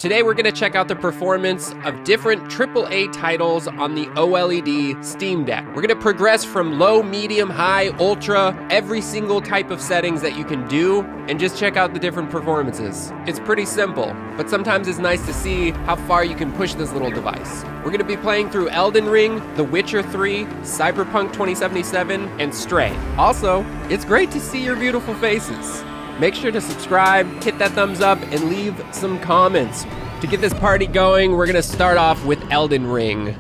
Today we're going to check out the performance of different AAA titles on the OLED Steam Deck. We're going to progress from low, medium, high, ultra, every single type of settings that you can do, and just check out the different performances. It's pretty simple, but sometimes it's nice to see how far you can push this little device. We're going to be playing through Elden Ring, The Witcher 3, Cyberpunk 2077, and Stray. Also, it's great to see your beautiful faces. Make sure to subscribe, hit that thumbs up, and leave some comments. To get this party going, we're gonna start off with Elden Ring.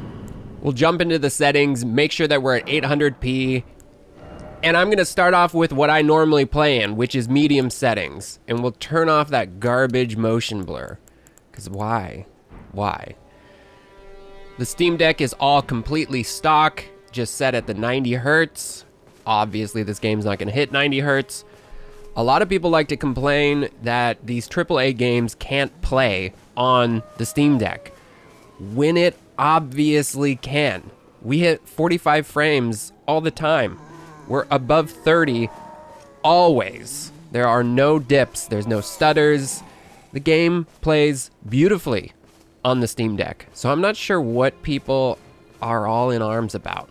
We'll jump into the settings, make sure that we're at 800p, and I'm gonna start off with what I normally play in, which is medium settings, and we'll turn off that garbage motion blur. Because why? Why? The Steam Deck is all completely stock, just set at the 90 hertz. Obviously, this game's not gonna hit 90 hertz. A lot of people like to complain that these AAA games can't play on the Steam Deck, when it obviously can. We hit 45 frames all the time. We're above 30 always. There are no dips, there's no stutters. The game plays beautifully on the Steam Deck, so I'm not sure what people are all in arms about.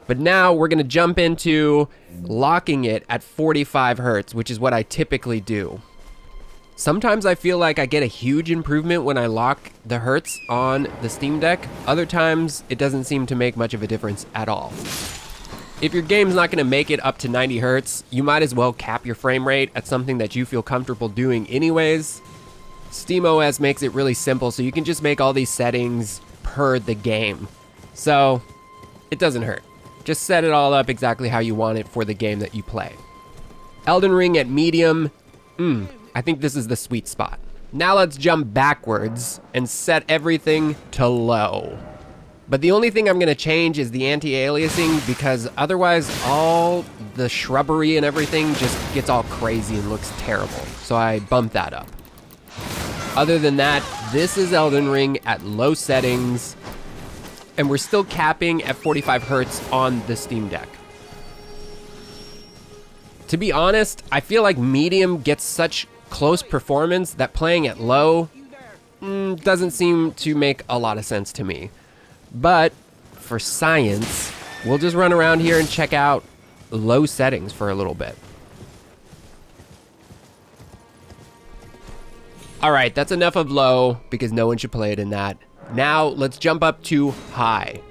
But now we're gonna jump into locking it at 45 hertz, which is what I typically do. Sometimes I feel like I get a huge improvement when I lock the hertz on the Steam Deck. Other times, it doesn't seem to make much of a difference at all. If your game's not gonna make it up to 90 hertz, you might as well cap your frame rate at something that you feel comfortable doing anyways. SteamOS makes it really simple, so you can just make all these settings per the game. So, it doesn't hurt. Just set it all up exactly how you want it for the game that you play. Elden Ring at medium, I think this is the sweet spot. Now let's jump backwards and set everything to low. But the only thing I'm gonna change is the anti-aliasing, because otherwise all the shrubbery and everything just gets all crazy and looks terrible. So I bumped that up. Other than that, this is Elden Ring at low settings, and we're still capping at 45 hertz on the Steam Deck. To be honest, I feel like medium gets such close performance that playing at low doesn't seem to make a lot of sense to me. But for science, we'll just run around here and check out low settings for a little bit. All right, that's enough of low because no one should play it in that. Now, let's jump up to high.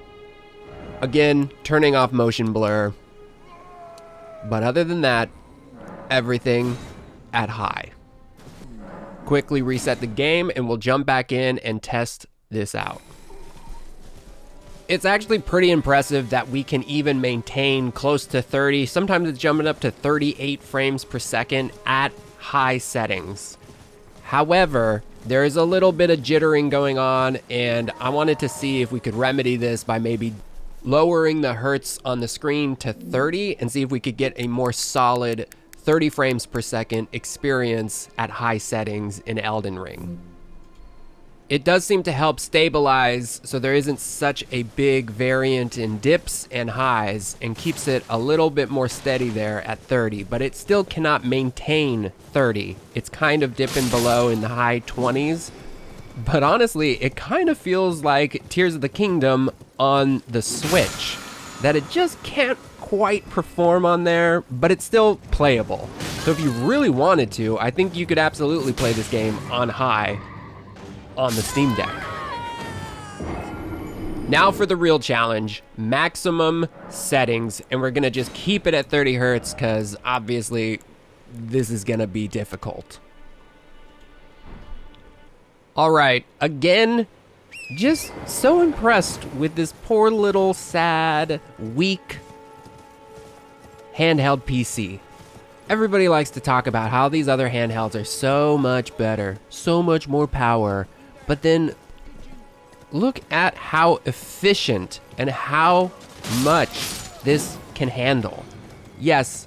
Again, turning off motion blur. But other than that, everything at high. Quickly reset the game and we'll jump back in and test this out. It's actually pretty impressive that we can even maintain close to 30. Sometimes it's jumping up to 38 frames per second at high settings. However, there is a little bit of jittering going on, and I wanted to see if we could remedy this by maybe lowering the hertz on the screen to 30 and see if we could get a more solid 30 frames per second experience at high settings in Elden Ring. It does seem to help stabilize so there isn't such a big variant in dips and highs, and keeps it a little bit more steady there at 30, but it still cannot maintain 30. It's kind of dipping below in the high 20s, but honestly, it kind of feels like Tears of the Kingdom on the Switch, that it just can't quite perform on there, but it's still playable. So if you really wanted to, I think you could absolutely play this game on high on the Steam Deck. Now for the real challenge, maximum settings, and we're gonna just keep it at 30 hertz because obviously this is gonna be difficult. All right, again, just so impressed with this poor little sad, weak handheld PC. Everybody likes to talk about how these other handhelds are so much better, so much more power, but then look at how efficient and how much this can handle. Yes,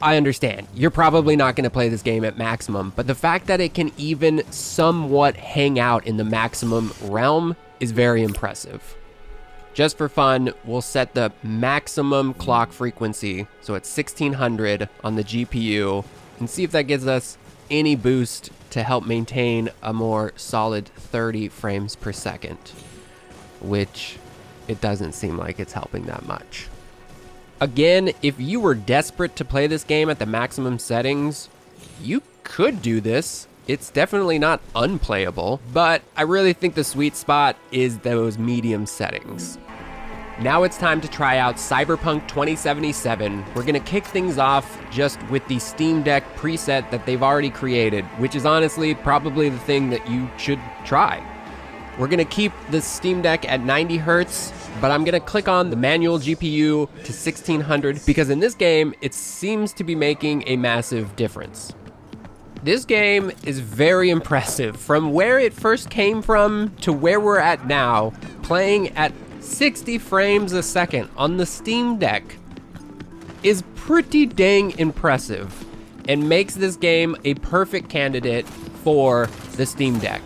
I understand. You're probably not going to play this game at maximum, but the fact that it can even somewhat hang out in the maximum realm is very impressive. Just for fun, we'll set the maximum clock frequency, so it's 1600 on the GPU, and see if that gives us any boost to help maintain a more solid 30 frames per second, which it doesn't seem like it's helping that much. Again, if you were desperate to play this game at the maximum settings, you could do this. It's definitely not unplayable, but I really think the sweet spot is those medium settings. Now it's time to try out Cyberpunk 2077. We're gonna kick things off just with the Steam Deck preset that they've already created, which is honestly probably the thing that you should try. We're gonna keep the Steam Deck at 90 Hertz, but I'm gonna click on the manual GPU to 1600 because in this game, it seems to be making a massive difference. This game is very impressive. From where it first came from to where we're at now, playing at 60 frames a second on the Steam Deck is pretty dang impressive and makes this game a perfect candidate for the Steam Deck.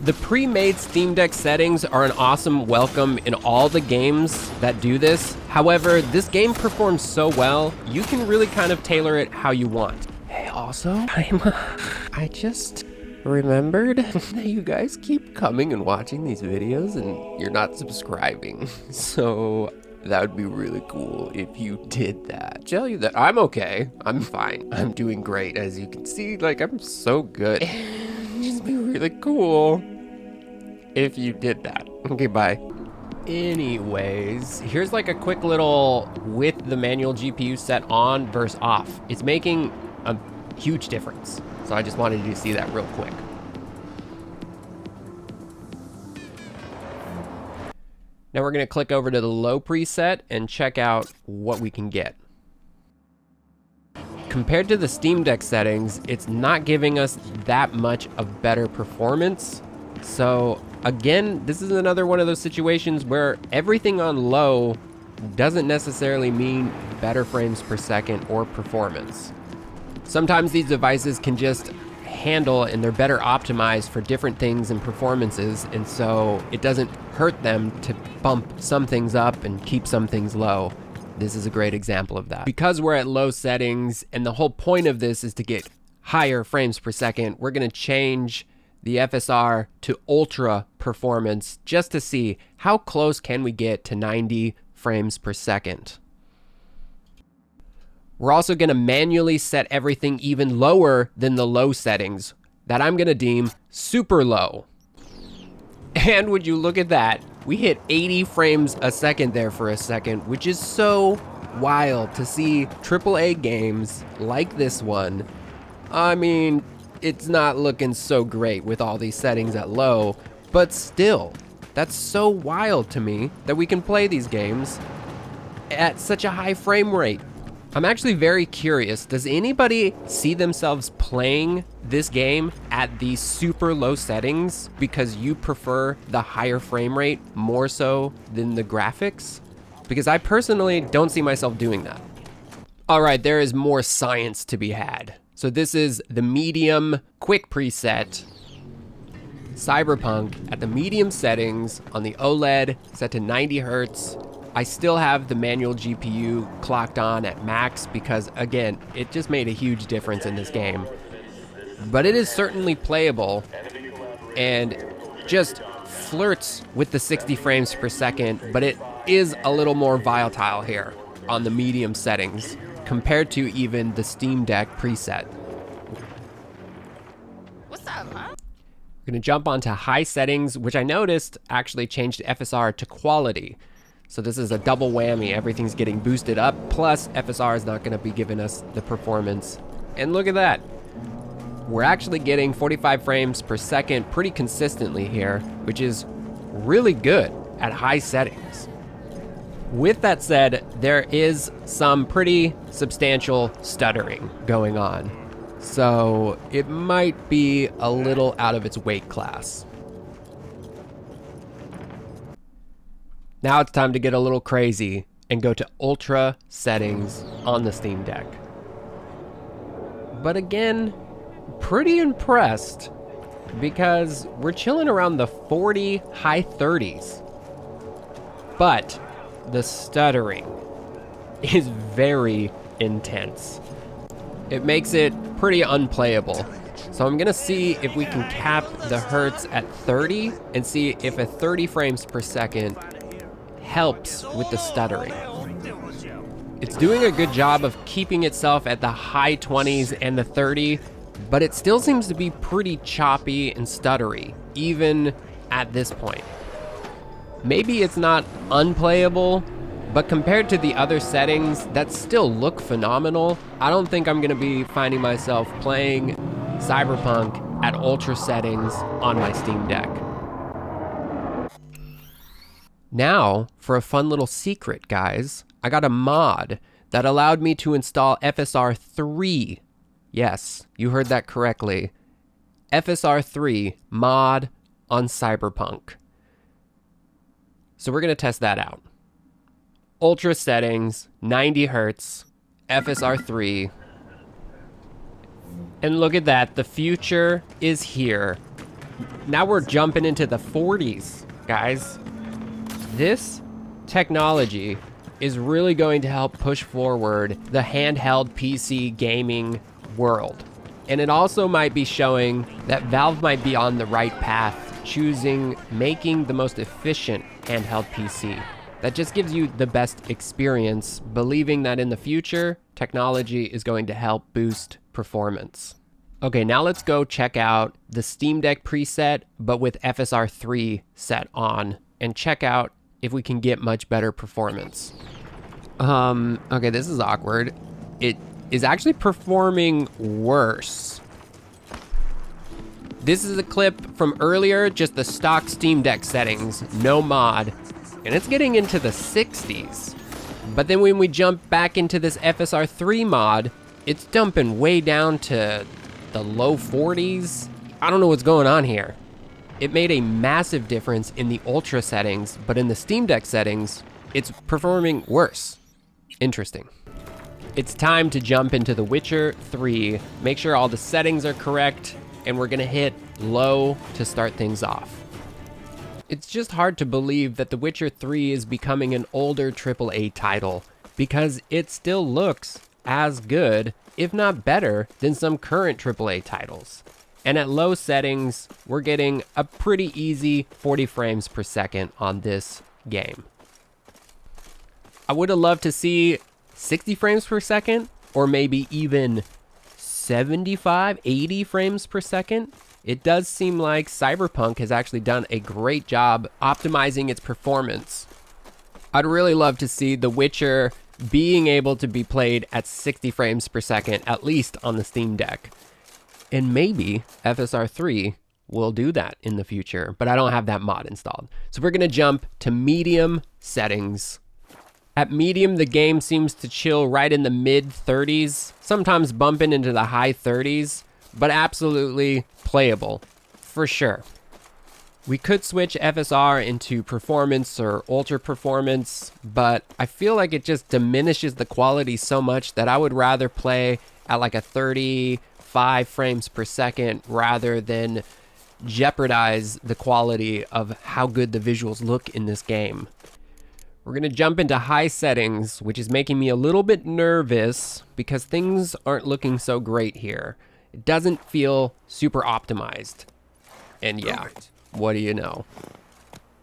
The pre-made Steam Deck settings are an awesome welcome in all the games that do this. However, this game performs so well, you can really kind of tailor it how you want. Hey, also, I just remembered that you guys keep coming and watching these videos and you're not subscribing. So that would be really cool if you did that. Tell you that I'm okay. I'm fine. I'm doing great. As you can see, like, I'm so good. Just be really cool if you did that. Okay, bye. Anyways, here's like a quick little with the manual GPU set on versus off. It's making a huge difference. So I just wanted you to see that real quick. Now we're gonna click over to the low preset and check out what we can get. Compared to the Steam Deck settings, it's not giving us that much of better performance. So again, this is another one of those situations where everything on low doesn't necessarily mean better frames per second or performance. Sometimes these devices can just handle and they're better optimized for different things and performances, and so it doesn't hurt them to bump some things up and keep some things low. This is a great example of that. Because we're at low settings and the whole point of this is to get higher frames per second, we're gonna change the FSR to Ultra performance just to see how close can we get to 90 frames per second. We're also gonna manually set everything even lower than the low settings that I'm gonna deem super low. And would you look at that? We hit 80 frames a second there for a second, which is so wild to see AAA games like this one. I mean, it's not looking so great with all these settings at low, but still, that's so wild to me that we can play these games at such a high frame rate. I'm actually very curious, does anybody see themselves playing this game at these super low settings because you prefer the higher frame rate more so than the graphics? Because I personally don't see myself doing that. All right, there is more science to be had. So this is the medium quick preset. Cyberpunk at the medium settings on the OLED set to 90 Hertz. I still have the manual GPU clocked on at max because, again, it just made a huge difference in this game. But it is certainly playable and just flirts with the 60 frames per second, but it is a little more volatile here on the medium settings compared to even the Steam Deck preset. What's up, huh? We're gonna jump onto high settings, which I noticed actually changed FSR to quality. So this is a double whammy. Everything's getting boosted up, plus FSR is not gonna be giving us the performance. And look at that. We're actually getting 45 frames per second pretty consistently here, which is really good at high settings. With that said, there is some pretty substantial stuttering going on. So it might be a little out of its weight class. Now it's time to get a little crazy and go to Ultra settings on the Steam Deck. But again, pretty impressed because we're chilling around the 40, high 30s. But the stuttering is very intense. It makes it pretty unplayable. So I'm gonna see if we can cap the hertz at 30 and see if a 30 frames per second helps with the stuttering. It's doing a good job of keeping itself at the high 20s and the 30, but it still seems to be pretty choppy and stuttery, even at this point. Maybe it's not unplayable, but compared to the other settings that still look phenomenal, I don't think I'm gonna be finding myself playing Cyberpunk at ultra settings on my Steam Deck. Now, for a fun little secret, guys, I got a mod that allowed me to install FSR 3. Yes, you heard that correctly. FSR 3 mod on Cyberpunk. So we're gonna test that out. Ultra settings, 90 hertz, FSR 3. And look at that, the future is here. Now we're jumping into the 40s, guys. This technology is really going to help push forward the handheld PC gaming world. And it also might be showing that Valve might be on the right path, making the most efficient handheld PC. That just gives you the best experience, believing that in the future, technology is going to help boost performance. Okay, now let's go check out the Steam Deck preset, but with FSR 3 set on, and check out if we can get much better performance. Okay, this is awkward. It is actually performing worse. This is a clip from earlier, just the stock Steam Deck settings, no mod, and it's getting into the 60s. But then when we jump back into this FSR 3 mod, it's dumping way down to the low 40s. I don't know what's going on here. It made a massive difference in the Ultra settings, but in the Steam Deck settings, it's performing worse. Interesting. It's time to jump into The Witcher 3, make sure all the settings are correct, and we're gonna hit low to start things off. It's just hard to believe that The Witcher 3 is becoming an older AAA title, because it still looks as good, if not better, than some current AAA titles. And at low settings, we're getting a pretty easy 40 frames per second on this game. I would have loved to see 60 frames per second, or maybe even 75, 80 frames per second. It does seem like Cyberpunk has actually done a great job optimizing its performance. I'd really love to see The Witcher being able to be played at 60 frames per second, at least on the Steam Deck. And maybe FSR 3 will do that in the future, but I don't have that mod installed. So we're gonna jump to medium settings. At medium, the game seems to chill right in the mid 30s, sometimes bumping into the high 30s, but absolutely playable, for sure. We could switch FSR into performance or ultra performance, but I feel like it just diminishes the quality so much that I would rather play at like a 35 frames per second rather than jeopardize the quality of how good the visuals look in this game. We're gonna jump into high settings, which is making me a little bit nervous because things aren't looking so great here. It doesn't feel super optimized. And yeah, what do you know?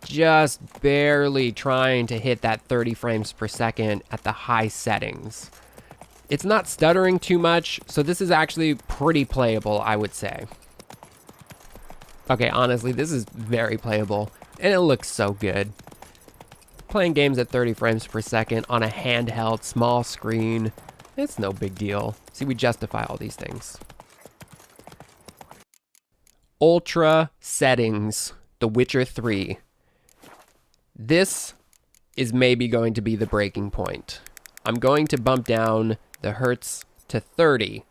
Just barely trying to hit that 30 frames per second at the high settings. It's not stuttering too much, so this is actually pretty playable, I would say. Okay, honestly, this is very playable, and it looks so good. Playing games at 30 frames per second on a handheld, small screen, it's no big deal. See, we justify all these things. Ultra settings, The Witcher 3. This is maybe going to be the breaking point. I'm going to bump down the hertz to 30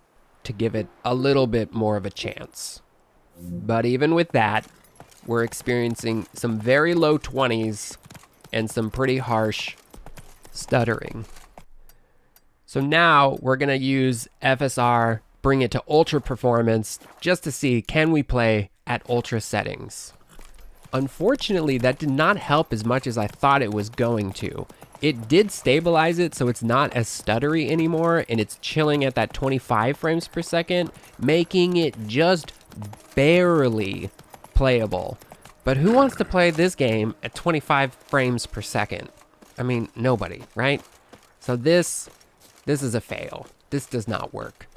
to give it a little bit more of a chance. But even with that, we're experiencing some very low 20s and some pretty harsh stuttering. So now we're gonna use FSR, bring it to ultra performance, just to see, can we play at ultra settings? Unfortunately, that did not help as much as I thought it was going to. it did stabilize it so it's not as stuttery anymore, and it's chilling at that 25 frames per second, making it just barely playable. But who wants to play this game at 25 frames per second? I mean, nobody, right? So this is a fail. This does not work.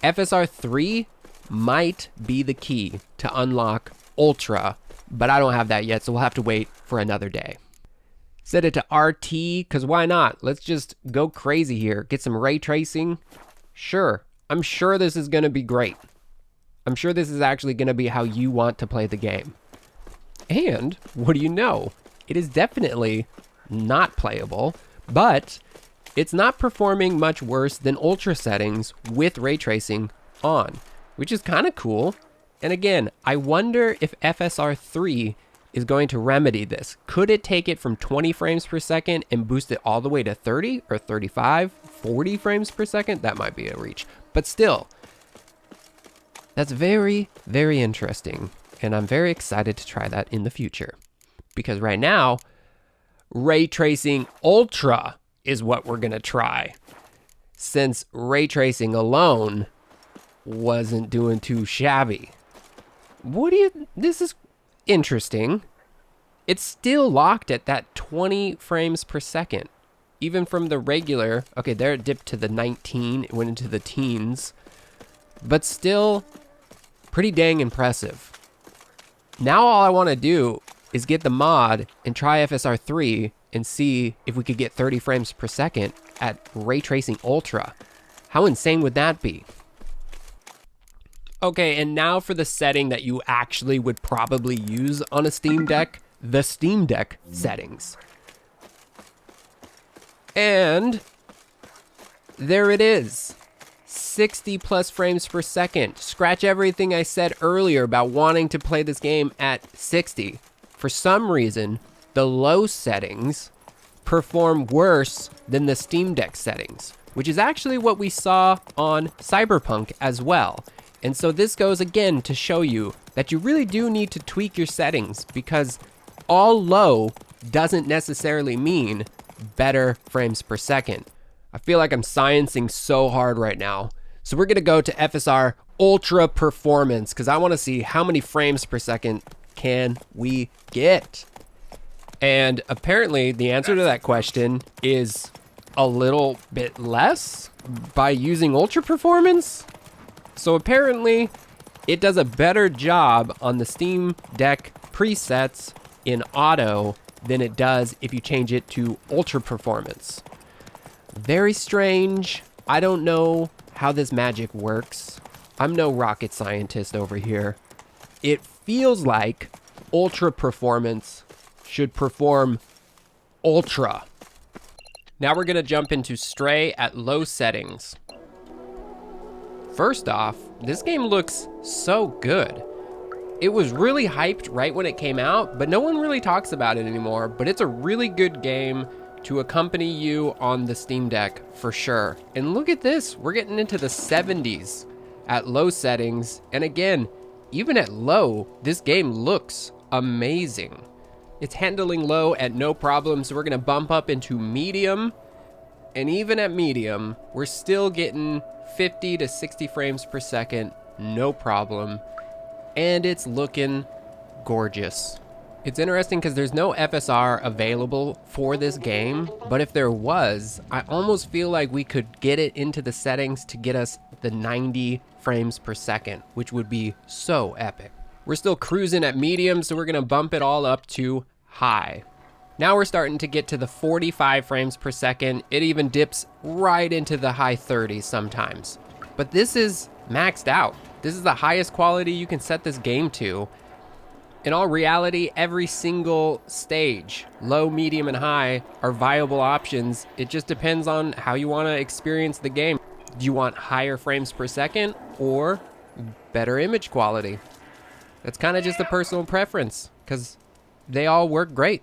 FSR 3 might be the key to unlock Ultra, but I don't have that yet, so we'll have to wait for another day. Set it to RT, because why not? Let's just go crazy here. Get some ray tracing. Sure, I'm sure this is going to be great. I'm sure this is actually going to be how you want to play the game. And what do you know? It is definitely not playable, but it's not performing much worse than Ultra settings with ray tracing on, which is kind of cool. And again, I wonder if FSR 3 is going to remedy this. Could it take it from 20 frames per second and boost it all the way to 30 or 35, 40 frames per second? That might be a reach, but still, that's very, very interesting. And I'm very excited to try that in the future, because right now, ray tracing Ultra is what we're gonna try, since ray tracing alone wasn't doing too shabby. This is interesting. It's still locked at that 20 frames per second, even from the regular. Okay, there it dipped to the 19, it went into the teens, but still pretty dang impressive. Now all I want to do is get the mod and try FSR 3 and see if we could get 30 frames per second at ray tracing Ultra. How insane would that be? Okay, and now for the setting that you actually would probably use on a Steam Deck, the Steam Deck settings. And there it is. 60 plus frames per second. Scratch everything I said earlier about wanting to play this game at 60. For some reason, the low settings perform worse than the Steam Deck settings, which is actually what we saw on Cyberpunk as well. And so this goes again to show you that you really do need to tweak your settings, because all low doesn't necessarily mean better frames per second. I feel like I'm sciencing so hard right now. So we're gonna go to FSR Ultra Performance, because I wanna see how many frames per second can we get. And apparently the answer to that question is a little bit less by using Ultra Performance. So apparently it does a better job on the Steam Deck presets in auto than it does if you change it to Ultra Performance. Very strange. I don't know how this magic works. I'm no rocket scientist over here. It feels like Ultra Performance should perform Ultra. Now we're gonna jump into Stray at low settings. First off, this game looks so good. It was really hyped right when it came out, but no one really talks about it anymore. But it's a really good game to accompany you on the Steam Deck for sure. And look at this, we're getting into the 70s at low settings. And again, even at low, this game looks amazing. It's handling low at no problem, so we're gonna bump up into medium. And even at medium, we're still getting 50 to 60 frames per second, no problem. And it's looking gorgeous. It's interesting because there's no FSR available for this game, but if there was, I almost feel like we could get it into the settings to get us the 90 frames per second, which would be so epic. We're still cruising at medium, so we're gonna bump it all up to high. Now we're starting to get to the 45 frames per second. It even dips right into the high 30s sometimes. But this is maxed out. This is the highest quality you can set this game to. In all reality, every single stage, low, medium, and high, are viable options. It just depends on how you want to experience the game. Do you want higher frames per second or better image quality? That's kind of just a personal preference, because they all work great.